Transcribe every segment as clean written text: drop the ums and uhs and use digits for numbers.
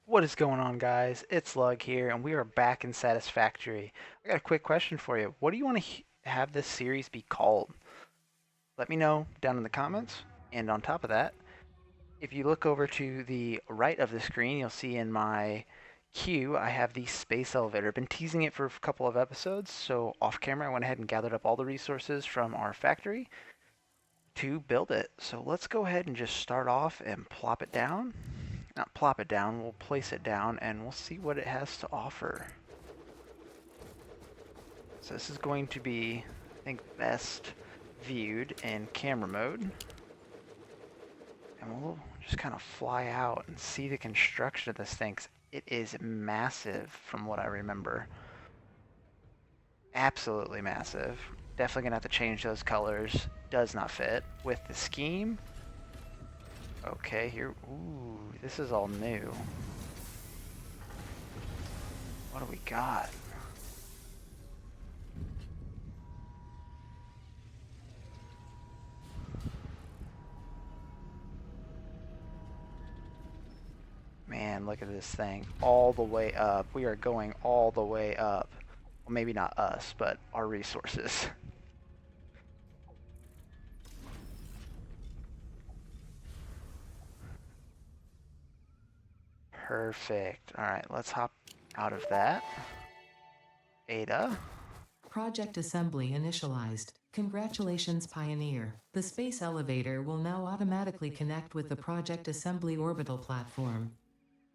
What is going on, guys? It's Lug here, and we are back in Satisfactory. I got a quick question for you. What do you want to have this series be called? Let me know down in the comments. And on top of that, if you look over to the right of the screen, you'll see in my queue I have the space elevator. I've been teasing it for a couple of episodes, so off camera I went ahead and gathered up all the resources from our factory to build it. So let's go ahead and just start off and plop it down. Not plop it down, we'll place it down and we'll see what it has to offer. So this is going to be, I think, best viewed in camera mode. And we'll just kind of fly out and see the construction of this thing. It is massive from what I remember. Absolutely massive. Definitely gonna have to change those colors. Does not fit with the scheme. Okay, here, ooh, this is all new. What do we got? Man, look at this thing. All the way up. We are going all the way up. Well, maybe not us, but our resources. Perfect. Alright, let's hop out of that. Ada. Project assembly initialized. Congratulations, Pioneer. The space elevator will now automatically connect with the Project Assembly orbital platform.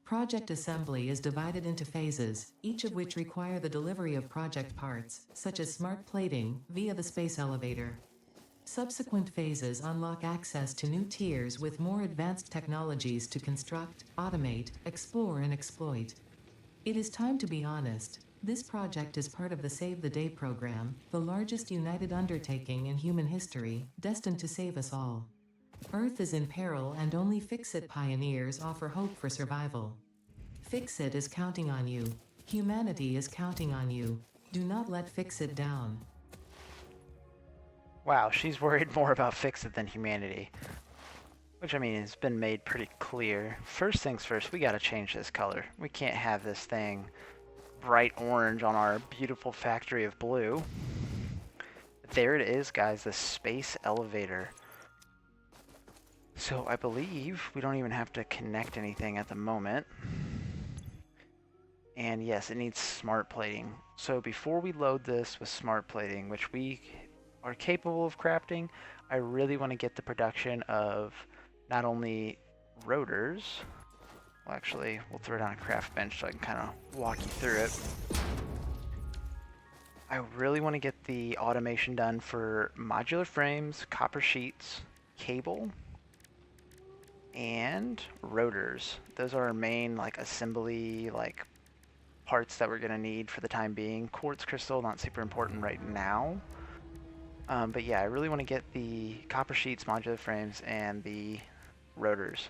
Project assembly is divided into phases, each of which require the delivery of project parts, such as smart plating, via the space elevator. Subsequent phases unlock access to new tiers with more advanced technologies to construct, automate, explore, and exploit. It is time to be honest. This project is part of the Save the Day program, the largest united undertaking in human history, destined to save us all. Earth is in peril and only Fix-It pioneers offer hope for survival. Fix-It is counting on you. Humanity is counting on you. Do not let Fix-It down. Wow, she's worried more about Fix-It than humanity. Which, I mean, has been made pretty clear. First things first, we gotta change this color. We can't have this thing bright orange on our beautiful factory of blue. There it is, guys, the space elevator. So I believe we don't even have to connect anything at the moment. And yes, it needs smart plating. So before we load this with smart plating, which we are capable of crafting, I really want to get the production of not only rotors, well, actually, we'll throw down a craft bench so I can kind of walk you through it. I really want to get the automation done for modular frames, copper sheets, cable, and rotors. Those are our main like assembly parts that we're gonna need for the time being. Quartz crystal, not super important right now. But yeah, I really want to get the copper sheets, modular frames, and the rotors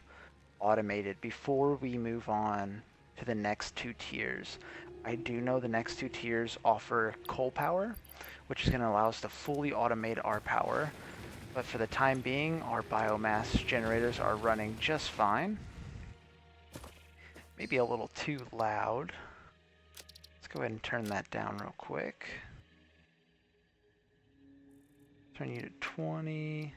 automated before we move on to the next two tiers. I do know the next two tiers offer coal power, which is going to allow us to fully automate our power. But for the time being, our biomass generators are running just fine. Maybe a little too loud. Let's go ahead and turn that down real quick. Turn you to 20.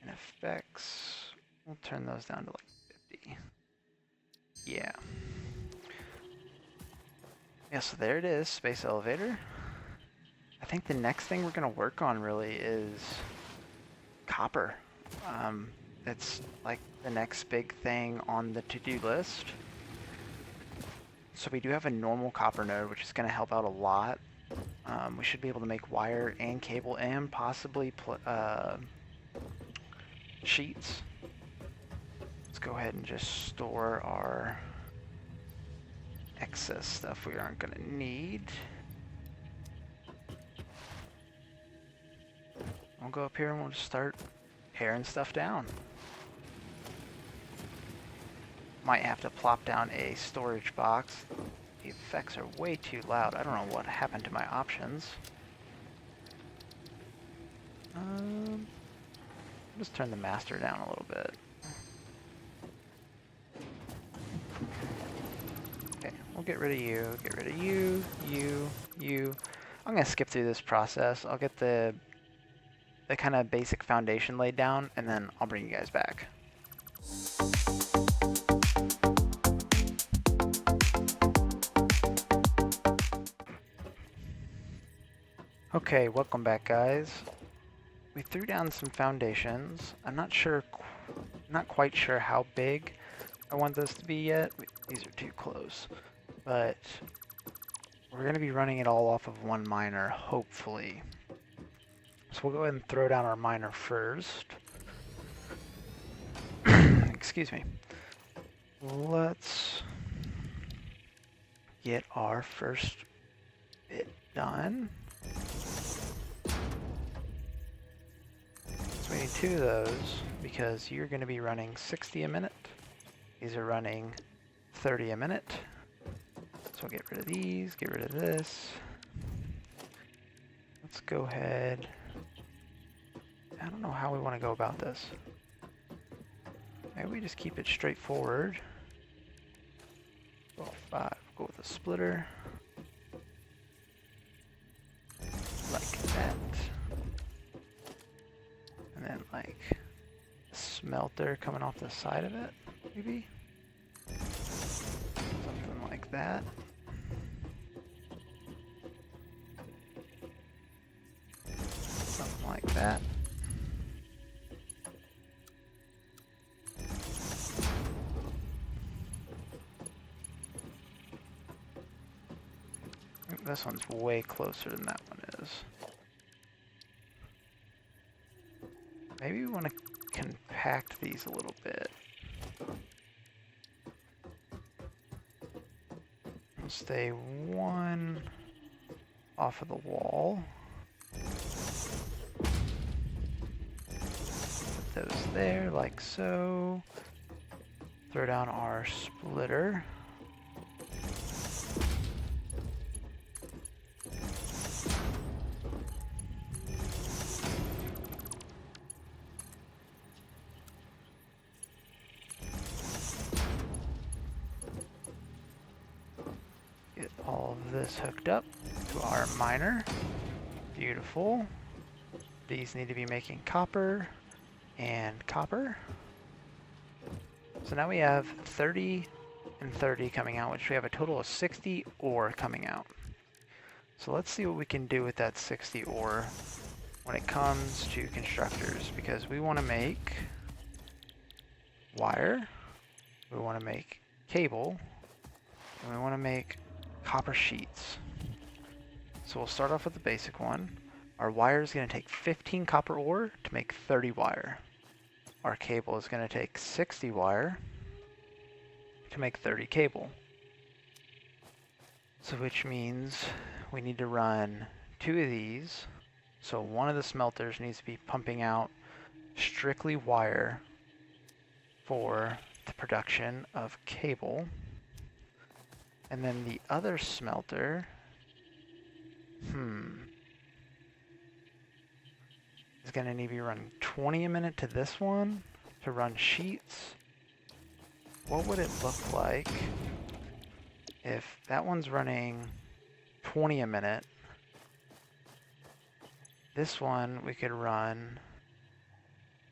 And effects, we'll turn those down to like 50. Yeah. Yeah, so there it is, space elevator. I think the next thing we're going to work on really is copper. It's like the next big thing on the to-do list. So we do have a normal copper node, which is going to help out a lot. We should be able to make wire and cable and possibly sheets. Let's go ahead and just store our excess stuff we aren't going to need. We'll go up here and we'll just start tearing stuff down. Might have to plop down a storage box. The effects are way too loud. I don't know what happened to my options. Just turn the master down a little bit. We'll get rid of you, get rid of you, you. I'm gonna skip through this process. I'll get the kind of basic foundation laid down, and then I'll bring you guys back. Okay, welcome back, guys. We threw down some foundations. I'm not quite sure how big I want this to be yet. These are too close, but we're going to be running it all off of one miner, hopefully. So we'll go ahead and throw down our miner first. Excuse me. Let's get our first bit done. So we need 2 of those because you're going to be running 60 a minute. These are running 30 a minute. So I'll get rid of these, get rid of this. Let's go ahead. I don't know how we want to go about this. Maybe we just keep it straightforward. Well, 5, go with a splitter. Like that. And then like a smelter coming off the side of it, maybe? Something like that. Something like that. I think this one's way closer than that one is. Maybe we want to compact these a little bit. We'll stay 1 off of the wall. Put those there, like so. Throw down our splitter. Get all of this hooked up to our miner. Beautiful. These need to be making copper and copper. So now we have 30 and 30 coming out, which we have a total of 60 ore coming out. So let's see what we can do with that 60 ore when it comes to constructors, because we want to make wire, we want to make cable, and we want to make copper sheets. So we'll start off with the basic one. Our wire is going to take 15 copper ore to make 30 wire. Our cable is going to take 60 wire to make 30 cable. So which means we need to run 2 of these. So one of the smelters needs to be pumping out strictly wire for the production of cable. And then the other smelter, is going to need to be running 20 a minute to this one to run sheets. What would it look like if that one's running 20 a minute? This one we could run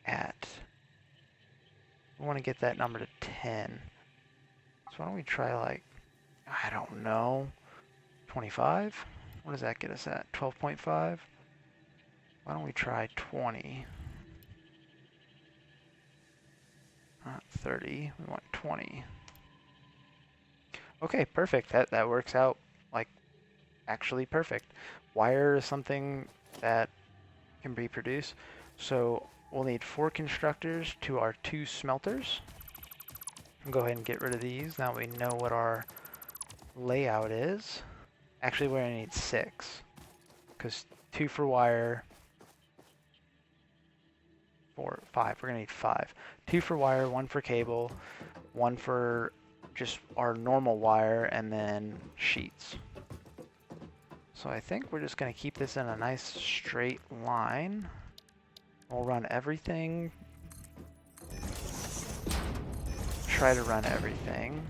at, we want to get that number to 10. So why don't we try like, I don't know, 25? What does that get us at? 12.5? Why don't we try 20? Not 30, we want 20. Okay, perfect. That works out like actually perfect. Wire is something that can be produced. So we'll need 4 constructors to our 2 smelters. I'll go ahead and get rid of these. Now we know what our layout is. Actually, we're gonna need 6, because 2 for wire, 4, 5. We're gonna need 5. 2 for wire, 1 for cable, 1 for just our normal wire, and then sheets. So I think we're just gonna keep this in a nice straight line. We'll run everything. Try to run everything.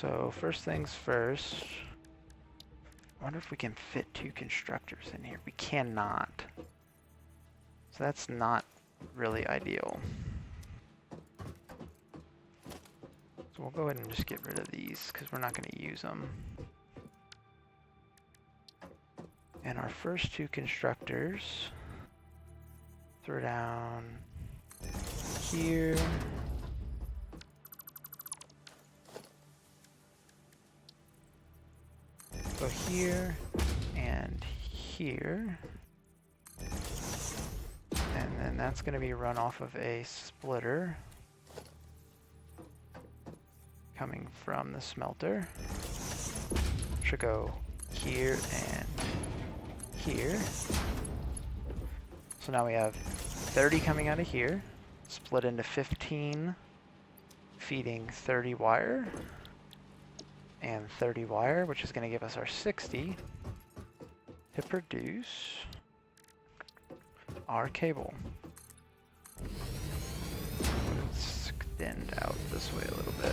So first things first, I wonder if we can fit 2 constructors in here. We cannot. So that's not really ideal. So we'll go ahead and just get rid of these because we're not going to use them. And our first 2 constructors, throw down here. Go here and here. And then that's going to be run off of a splitter coming from the smelter. Should go here and here. So now we have 30 coming out of here, split into 15, feeding 30 wire and 30 wire, which is going to give us our 60 to produce our cable. Let's extend out this way a little bit.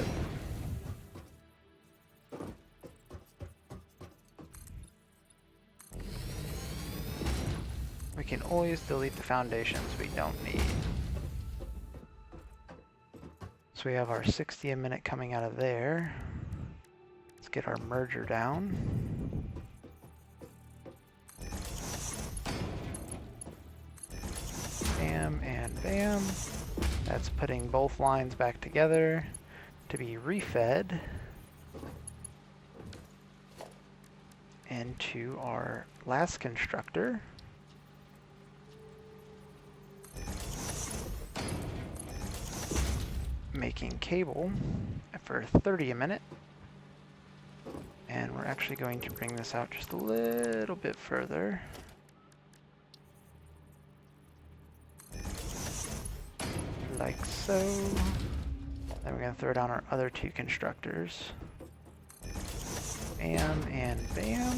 We can always delete the foundations we don't need. So we have our 60 a minute coming out of there. Let's get our merger down. Bam and bam. That's putting both lines back together to be refed into our last constructor. Making cable for 30 a minute. And we're actually going to bring this out just a little bit further. Like so. Then we're going to throw down our other 2 constructors. Bam and bam.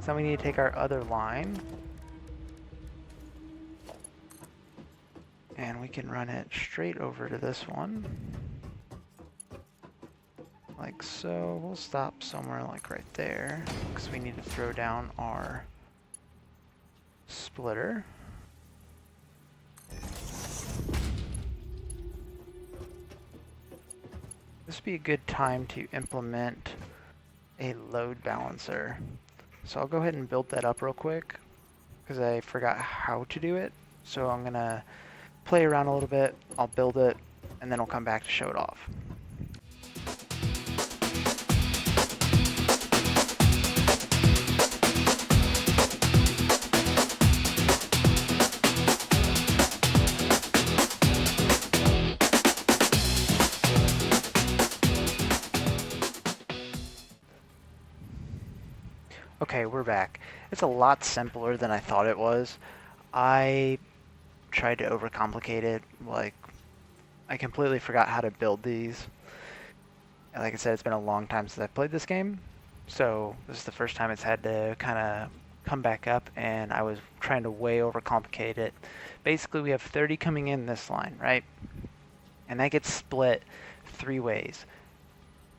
So we need to take our other line. And we can run it straight over to this one. Like so. We'll stop somewhere like right there, because we need to throw down our splitter. This would be a good time to implement a load balancer. So I'll go ahead and build that up real quick, because I forgot how to do it. So I'm going to play around a little bit, I'll build it, and then I'll come back to show it off. Okay, we're back. It's a lot simpler than I thought it was. I tried to overcomplicate it. Like, I completely forgot how to build these. And like I said, it's been a long time since I've played this game. So this is the first time it's had to kind of come back up, and I was trying to way overcomplicate it. Basically, we have 30 coming in this line, right? And that gets split 3 ways.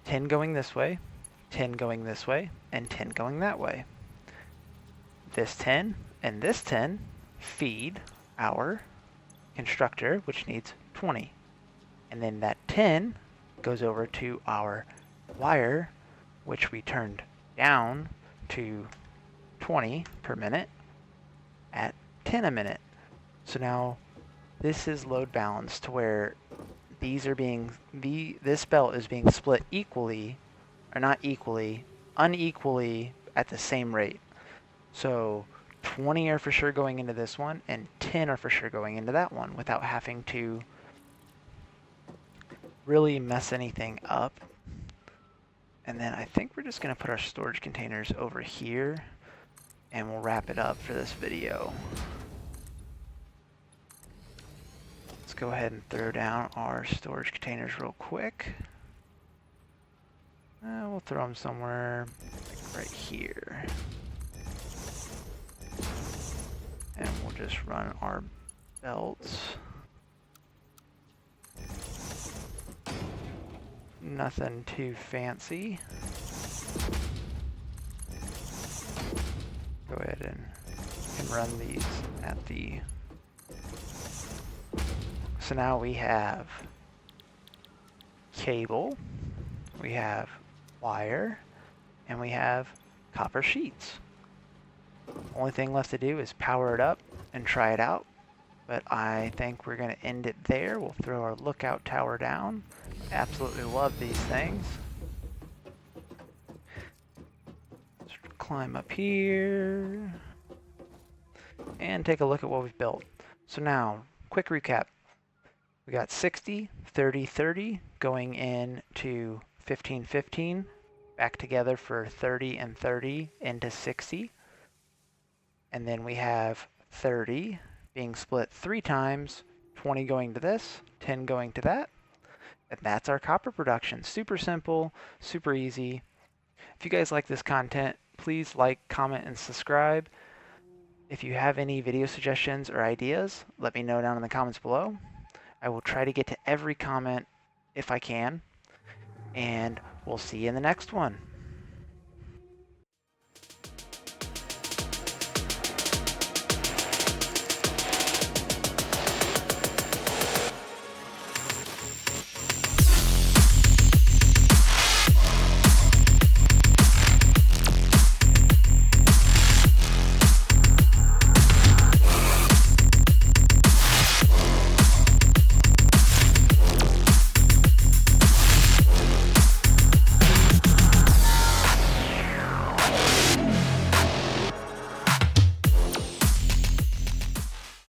10 going this way, 10 going this way, and 10 going that way. This 10 and this 10 feed our constructor, which needs 20. And then that 10 goes over to our wire, which we turned down to 20 per minute at 10 a minute. So now this is load balanced to where these are this belt is being split equally, or not equally, unequally at the same rate. So 20 are for sure going into this one, and 10 are for sure going into that one without having to really mess anything up. And then I think we're just going to put our storage containers over here, and we'll wrap it up for this video. Let's go ahead and throw down our storage containers real quick. We'll throw them somewhere like right here. And we'll just run our belts Nothing too fancy. Go ahead and run these at the... So now we have cable, we have wire, and we have copper sheets. Only thing left to do is power it up and try it out. But I think we're going to end it there. We'll throw our lookout tower down. Absolutely love these things. Let's climb up here and take a look at what we've built. So now, quick recap. We got 60, 30, 30 going into 15, 15. Back together for 30 and 30 into 60. And then we have 30 being split 3 times, 20 going to this, 10 going to that. And that's our copper production. Super simple, super easy. If you guys like this content, please like, comment, and subscribe. If you have any video suggestions or ideas, let me know down in the comments below. I will try to get to every comment if I can. And we'll see you in the next one.